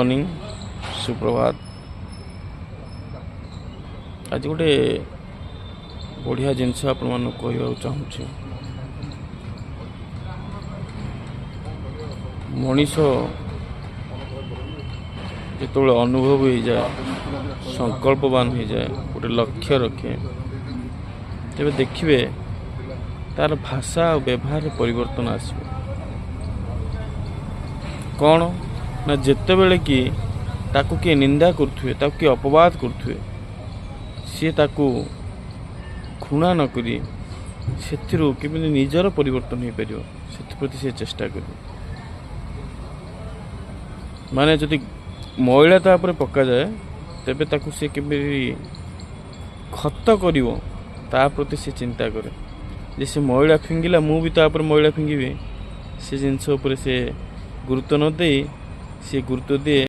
Morning सुप्रभात। आज गोटे बढ़िया जिनस आपण मानक कहवा चाहूँगी। मनीष जो अनुभव हो जाए, संकल्पवान हो जाए, गोटे लक्ष्य रखे, तेरे देखिए तार भाषा और व्यवहार परिवर्तन आसो। कौन ना जिते बेले कि ताकू किए निंदा करुवे, ताकू किए अपवाद करुवे, सी ताकू घृणा न करी सेथिरु केमिति निजर परिवर्तन हो पारियो सेप्रति से चेष्टा कर। माने जदि मैला ता पर पक्का जाए तेबे ताकू से केमिति खत करिवो ता प्रति से चिंता करे। जे से मैला फिंगिला मु भी ता पर मैला फिंगिबे, से जिनस उपर से गुरुत्व न दे, से गुरुत्व दे